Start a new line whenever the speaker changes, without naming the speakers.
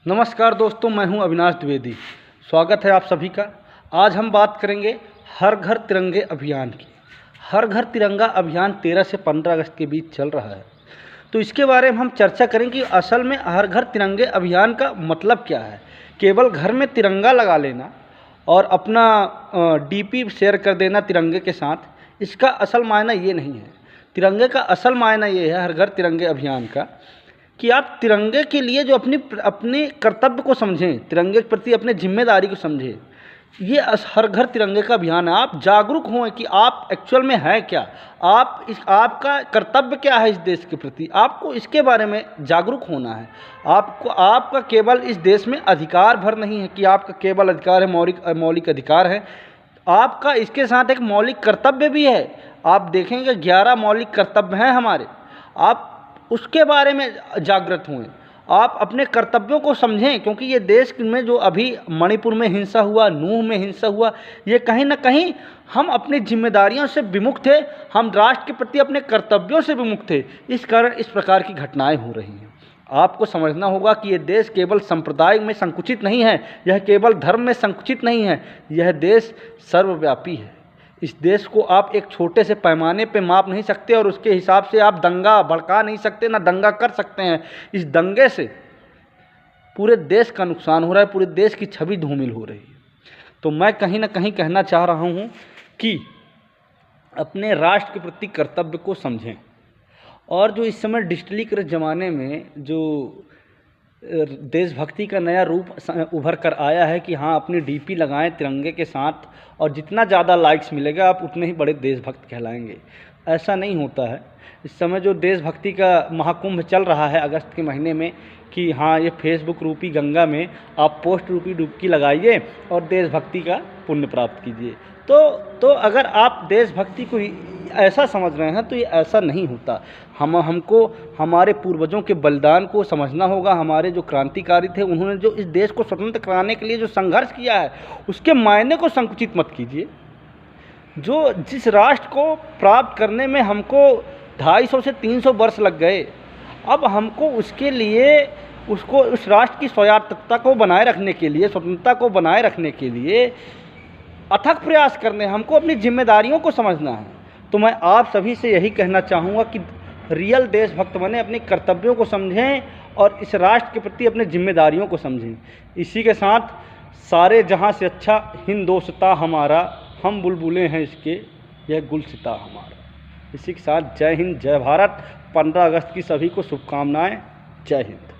नमस्कार दोस्तों, मैं हूं अविनाश द्विवेदी। स्वागत है आप सभी का। आज हम बात करेंगे हर घर तिरंगे अभियान की। हर घर तिरंगा अभियान 13 से 15 अगस्त के बीच चल रहा है, तो इसके बारे में हम चर्चा करें कि असल में हर घर तिरंगे अभियान का मतलब क्या है। केवल घर में तिरंगा लगा लेना और अपना डीपी शेयर कर देना तिरंगे के साथ, इसका असल मायना ये नहीं है। तिरंगे का असल मायना ये है हर घर तिरंगे अभियान का कि आप तिरंगे के लिए जो अपने कर्तव्य को समझें, तिरंगे के प्रति अपने जिम्मेदारी को समझें। ये हर घर तिरंगे का अभियान है। आप जागरूक हों कि आप एक्चुअल में हैं क्या, आपका कर्तव्य क्या है इस देश के प्रति। आपको इसके बारे में जागरूक होना है। आपका केवल इस देश में अधिकार भर नहीं है कि आपका केवल अधिकार है, मौलिक अधिकार है। आपका इसके साथ एक मौलिक कर्तव्य भी है। आप देखेंगे 11 मौलिक कर्तव्य हैं हमारे। आप उसके बारे में जागृत हुए, आप अपने कर्तव्यों को समझें, क्योंकि ये देश में जो अभी मणिपुर में हिंसा हुआ, नूह में हिंसा हुआ, ये कहीं ना कहीं हम अपनी जिम्मेदारियों से विमुख थे, हम राष्ट्र के प्रति अपने कर्तव्यों से विमुख थे। इस कारण इस प्रकार की घटनाएं हो रही हैं। आपको समझना होगा कि ये देश केवल संप्रदाय में संकुचित नहीं है, यह केवल धर्म में संकुचित नहीं है, यह देश सर्वव्यापी है। इस देश को आप एक छोटे से पैमाने पे माप नहीं सकते और उसके हिसाब से आप दंगा भड़का नहीं सकते, ना दंगा कर सकते हैं। इस दंगे से पूरे देश का नुकसान हो रहा है, पूरे देश की छवि धूमिल हो रही है। तो मैं कहीं ना कहीं कहना चाह रहा हूँ कि अपने राष्ट्र के प्रति कर्तव्य को समझें। और जो इस समय डिजिटलीकृत ज़माने में जो देशभक्ति का नया रूप उभर कर आया है कि हाँ, अपनी डीपी लगाएं तिरंगे के साथ, और जितना ज़्यादा लाइक्स मिलेगा आप उतने ही बड़े देशभक्त कहलाएंगे। ऐसा नहीं होता है। इस समय जो देशभक्ति का महाकुंभ चल रहा है अगस्त के महीने में कि हाँ, ये फेसबुक रूपी गंगा में आप पोस्ट रूपी डुबकी लगाइए और देशभक्ति का पुण्य प्राप्त कीजिए। तो अगर आप देशभक्ति को ऐसा समझ रहे हैं तो ये ऐसा नहीं होता। हमको हमारे पूर्वजों के बलिदान को समझना होगा। हमारे जो क्रांतिकारी थे, उन्होंने जो इस देश को स्वतंत्र कराने के लिए जो संघर्ष किया है, उसके मायने को संकुचित मत कीजिए। जिस राष्ट्र को प्राप्त करने में हमको 250 से 300 वर्ष लग गए, अब हमको उसके लिए उस राष्ट्र की स्वायत्तता को बनाए रखने के लिए, स्वतंत्रता को बनाए रखने के लिए अथक प्रयास करने, हमको अपनी जिम्मेदारियों को समझना है। तो मैं आप सभी से यही कहना चाहूँगा कि रियल देशभक्त बने, अपने कर्तव्यों को समझें और इस राष्ट्र के प्रति अपने जिम्मेदारियों को समझें। इसी के साथ सारे जहाँ से अच्छा हिंदोस्तां हमारा, हम बुलबुलें हैं इसके, यह गुलसिता हमारा। इसी के साथ जय हिंद, जय भारत। 15 अगस्त की सभी को शुभकामनाएं। जय हिंद।